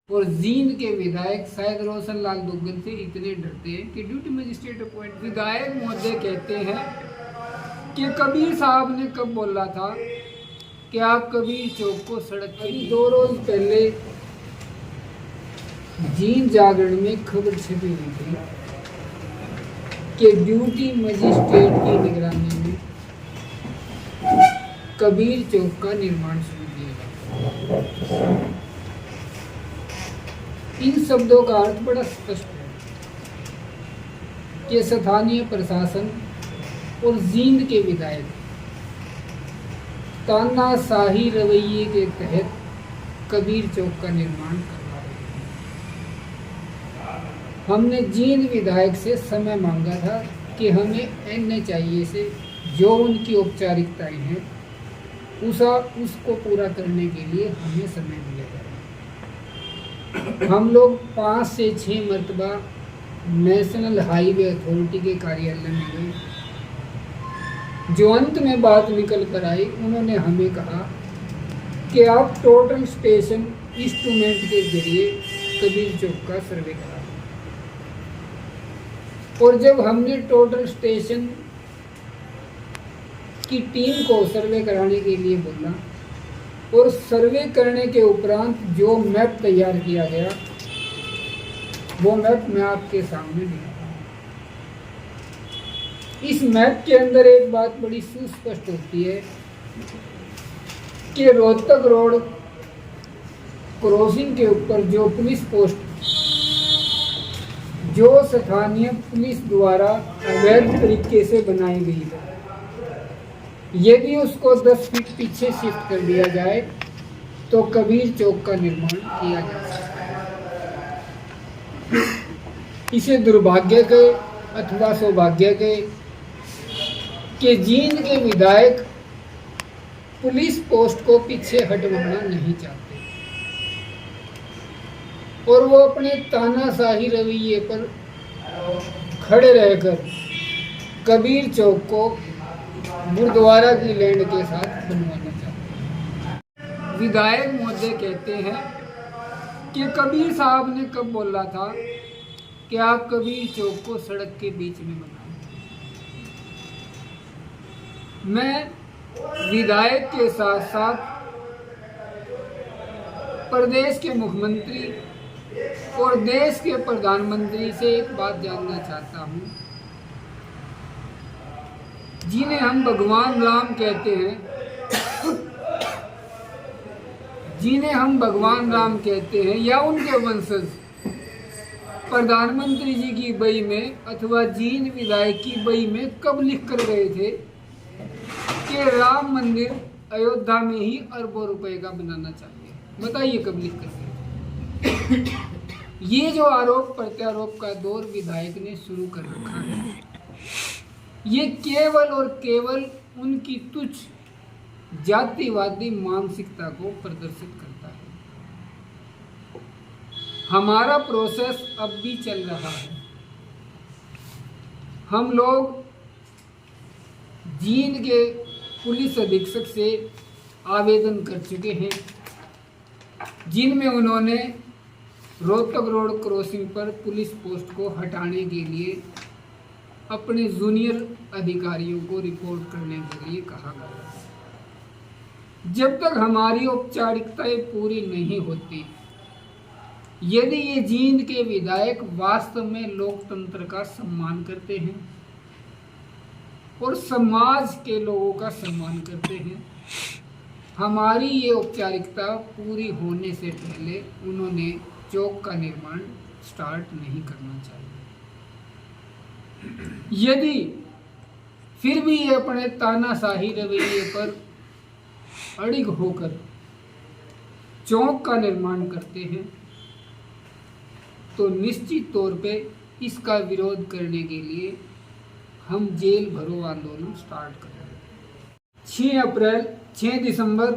और जींद के विधायक शायद रोशन लाल दुग्गल से इतने डरते हैं कि ड्यूटी मजिस्ट्रेट अपॉइंट। विधायक महोदय कहते हैं कि कबीर साहब ने कब बोला था कि आप कबीर चौक को सड़क के 2 रोज पहले जींद जागरण में खबर छपी हुई थी कि ड्यूटी मजिस्ट्रेट की निगरानी में कबीर चौक का निर्माण शुरू किया गया। इन शब्दों का अर्थ बड़ा स्पष्ट है कि स्थानीय प्रशासन और जींद के विधायक तानाशाही रवैये के तहत कबीर चौक का निर्माण करवा रहे हैं। हमने जींद विधायक से समय मांगा था कि हमें NHIA से जो उनकी औपचारिकताएं हैं उसको पूरा करने के लिए हमें समय दिया जाए। हम लोग 5 से 6 मरतबा नेशनल हाईवे अथॉरिटी के कार्यालय में गए। जो अंत में बात निकल कर आई, उन्होंने हमें कहा कि आप टोटल स्टेशन इंस्ट्रूमेंट के जरिए कबीर चौक का सर्वे करा। और जब हमने टोटल स्टेशन की टीम को सर्वे कराने के लिए बोला और सर्वे करने के उपरांत जो मैप तैयार किया गया वो मैप मैं आपके सामने दिखा रहा हूं। इस मैप के अंदर एक बात बड़ी सुस्पष्ट होती है कि रोहतक रोड क्रॉसिंग के ऊपर जो पुलिस पोस्ट जो स्थानीय पुलिस द्वारा अवैध तरीके से बनाई गई है, यदि उसको 10 फीट पीछे शिफ्ट कर दिया जाए तो कबीर चौक का निर्माण किया जा सकता है। इसे दुर्भाग्य के अथवा सौभाग्य के कि जींद के विधायक पुलिस पोस्ट को पीछे हटवाना नहीं चाहते और वो अपने तानाशाही रवैये पर खड़े रहकर कबीर चौक को गुरुद्वारा की लैंड के साथ बनवाना चाहते हैं। विधायक महोदय कहते हैं कि कबीर साहब ने कब बोला था कि आप कबीर चौक को सड़क के बीच में बनाएं। मैं विधायक के साथ साथ प्रदेश के मुख्यमंत्री और देश के प्रधानमंत्री से एक बात जानना चाहता हूं, जिन्हें हम भगवान राम कहते हैं, जिन्हें हम भगवान राम कहते हैं या उनके वंशज प्रधानमंत्री जी की बही में अथवा जींद विधायक की बही में कब लिख कर गए थे कि राम मंदिर अयोध्या में ही अरबों रुपए का बनाना चाहिए। बताइए कब लिख कर गए। ये जो आरोप प्रत्यारोप का दौर विधायक ने शुरू कर रखा है, ये केवल और केवल उनकी तुच्छ जातिवादी मानसिकता को प्रदर्शित करता है। हमारा प्रोसेस अब भी चल रहा है। हम लोग जींद के पुलिस अधीक्षक से आवेदन कर चुके हैं, जिनमें उन्होंने रोहतक रोड क्रॉसिंग पर पुलिस पोस्ट को हटाने के लिए अपने जूनियर अधिकारियों को रिपोर्ट करने के लिए कहा गया। जब तक हमारी औपचारिकताएं पूरी नहीं होती, यदि ये जींद के विधायक वास्तव में लोकतंत्र का सम्मान करते हैं और समाज के लोगों का सम्मान करते हैं, हमारी ये औपचारिकता पूरी होने से पहले उन्होंने चौक का निर्माण स्टार्ट नहीं करना चाहिए। यदि फिर भी ये अपने तानाशाही रवैये पर अड़िग होकर चौक का निर्माण करते हैं तो निश्चित तौर पे इसका विरोध करने के लिए हम जेल भरो आंदोलन स्टार्ट करेंगे। 6 दिसंबर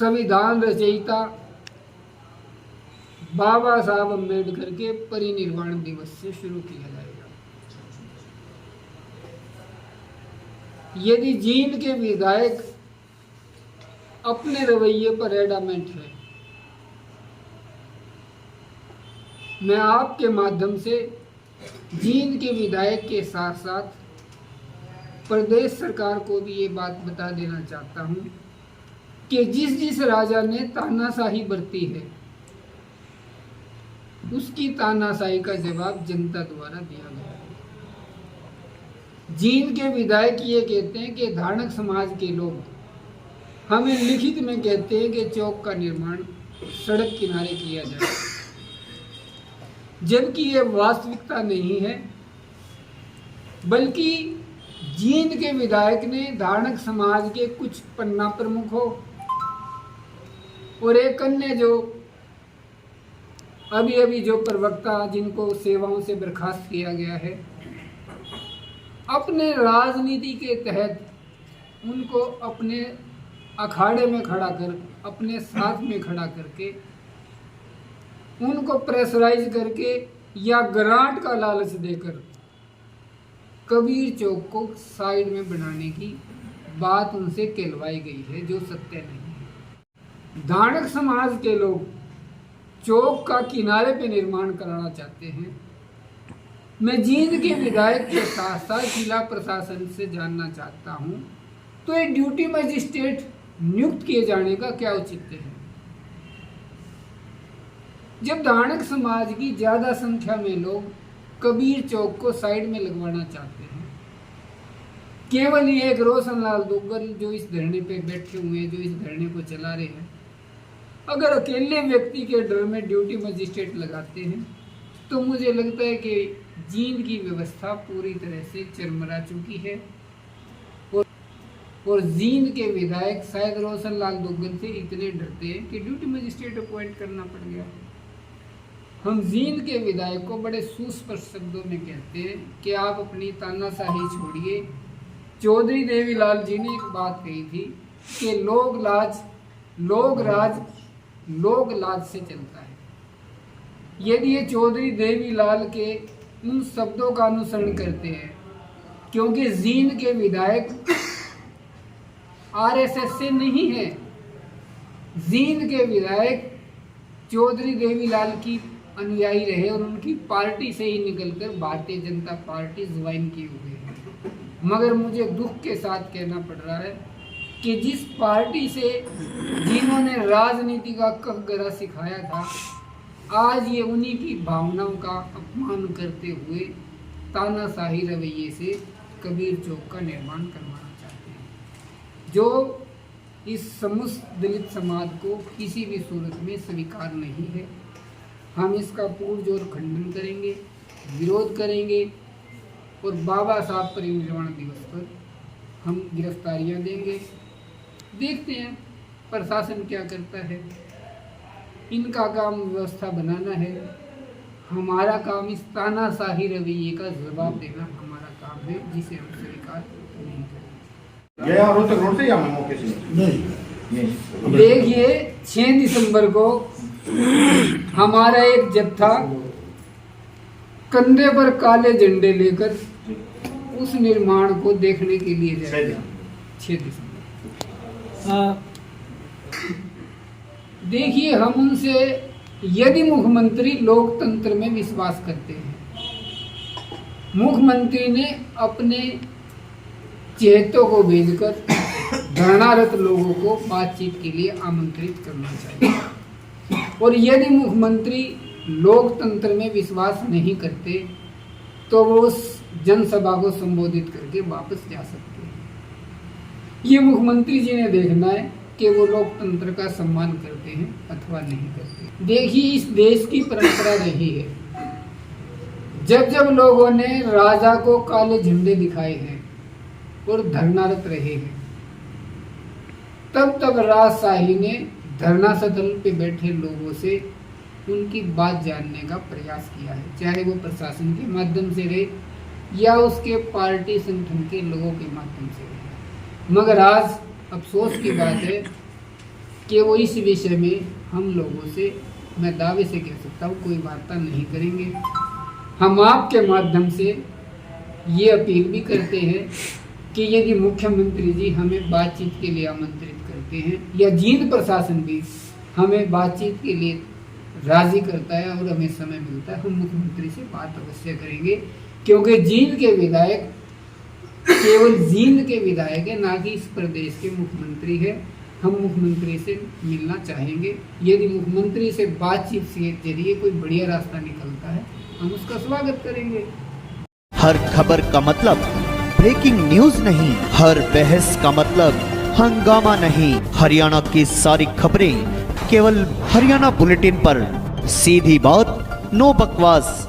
संविधान रचयिता बाबा साहब अम्बेडकर के परिनिर्वाण दिवस से शुरू किया जाएगा। यदि जींद के विधायक अपने रवैये पर एडामेंट है मैं आपके माध्यम से जींद के विधायक के साथ साथ प्रदेश सरकार को भी ये बात बता देना चाहता हूँ कि जिस राजा ने तानाशाही बरती है उसकी तानाशाही का जवाब जनता द्वारा दिया गया है। जींद के विधायक ये कहते हैं कि धारणक समाज के लोग हमें लिखित में कहते हैं कि चौक का निर्माण सड़क किनारे किया जाए, जबकि ये वास्तविकता नहीं है, बल्कि जींद के विधायक ने धारणक समाज के कुछ पन्ना प्रमुखों और एक अन्य जो अभी जो प्रवक्ता जिनको सेवाओं से बर्खास्त किया गया है, अपने राजनीति के तहत उनको अपने अखाड़े में खड़ा कर, अपने साथ में खड़ा करके, उनको प्रेशराइज करके या ग्रांट का लालच देकर कबीर चौक को साइड में बनाने की बात उनसे कहलवाई गई है, जो सत्य नहीं है। धारणक समाज के लोग चौक का किनारे पे निर्माण कराना चाहते हैं। मैं जींद के विधायक के साथ साथ जिला प्रशासन से जानना चाहता हूं, तो ये ड्यूटी मजिस्ट्रेट नियुक्त किए जाने का क्या औचित्य है? जब धारणक समाज की ज्यादा संख्या में लोग कबीर चौक को साइड में लगवाना चाहते हैं, केवल ये एक रोशनलाल दुग्गल जो इस धरने पे बैठे हुए हैं, जो इस धरने को चला रहे हैं, अगर अकेले व्यक्ति के डर में ड्यूटी मजिस्ट्रेट लगाते हैं तो मुझे लगता है कि जींद की व्यवस्था पूरी तरह से चरमरा चुकी है। और जींद के विधायक शायद रोशनलाल दुग्गल से इतने डरते हैं कि ड्यूटी मजिस्ट्रेट अपॉइंट करना पड़ गया। हम जींद के विधायक को बड़े सुस्पष्ट शब्दों में कहते हैं कि आप अपनी तानाशाही छोड़िए। चौधरी देवीलाल जी ने एक बात कही थी कि लोग लाज से चलता है। यदि ये चौधरी देवीलाल के उन शब्दों का अनुसरण करते हैं, क्योंकि जींद के विधायक आरएसएस से नहीं है, जींद के विधायक चौधरी देवीलाल की अनुयायी रहे और उनकी पार्टी से ही निकलकर भारतीय जनता पार्टी ज्वाइन किए हुए हैं। मगर मुझे दुख के साथ कहना पड़ रहा है कि जिस पार्टी से जिन्होंने राजनीति का ककगरा सिखाया था, आज ये उन्हीं की भावनाओं का अपमान करते हुए तानाशाही रवैये से कबीर चौक का निर्माण करवाना चाहते हैं, जो इस समस्त दलित समाज को किसी भी सूरत में स्वीकार नहीं है। हम इसका पुरजोर खंडन करेंगे, विरोध करेंगे और बाबा साहब परिनिर्वाण दिवस पर हम गिरफ्तारियां देंगे। देखते हैं प्रशासन क्या करता है। इनका काम व्यवस्था बनाना है, हमारा काम इस तानाशाही रवैये का जवाब देना हमारा काम है, जिसे हम स्वीकार नहीं करेंगे। देखिए 6 दिसंबर को हमारा एक जत्था कंधे पर काले झंडे लेकर उस निर्माण को देखने के लिए जाएगा। 6 दिसंबर। देखिए, हम उनसे यदि मुख्यमंत्री लोकतंत्र में विश्वास करते हैं, मुख्यमंत्री ने अपने चेहतों को भेजकर धरनारत लोगों को बातचीत के लिए आमंत्रित करना चाहिए। और यदि मुख्यमंत्री लोकतंत्र में विश्वास नहीं करते तो वो उस जनसभा को संबोधित करके वापस जा सकते हैं। ये मुख्यमंत्री जी ने देखना है कि वो लोकतंत्र का सम्मान करते हैं अथवा नहीं करते। देखिए, इस देश की परंपरा रही है, जब जब लोगों ने राजा को काले झंडे दिखाए हैं और धरनारत रहे हैं, तब तब राजशाही ने धरना स्थल पे बैठे लोगों से उनकी बात जानने का प्रयास किया है, चाहे वो प्रशासन के माध्यम से रहे या उसके पार्टी संगठन के लोगों के माध्यम से रहे। मगर आज अफसोस की बात है कि वो इस विषय में हम लोगों से, मैं दावे से कह सकता हूँ, कोई वार्ता नहीं करेंगे। हम आपके माध्यम से ये अपील भी करते हैं कि यदि मुख्यमंत्री जी हमें बातचीत के लिए आमंत्रित करते हैं या जींद प्रशासन भी हमें बातचीत के लिए राजी करता है और हमें समय मिलता है, हम मुख्यमंत्री से बात अवश्य करेंगे, क्योंकि जींद के विधायक केवल जींद के विधायक है, ना कि इस प्रदेश के मुख्यमंत्री है। हम मुख्यमंत्री से मिलना चाहेंगे। यदि मुख्यमंत्री से बातचीत के जरिए कोई बढ़िया रास्ता निकलता है, हम उसका स्वागत करेंगे। हर खबर का मतलब ब्रेकिंग न्यूज नहीं, हर बहस का मतलब हंगामा नहीं। हरियाणा की सारी खबरें केवल हरियाणा बुलेटिन पर, सीधी बात, नो बकवास।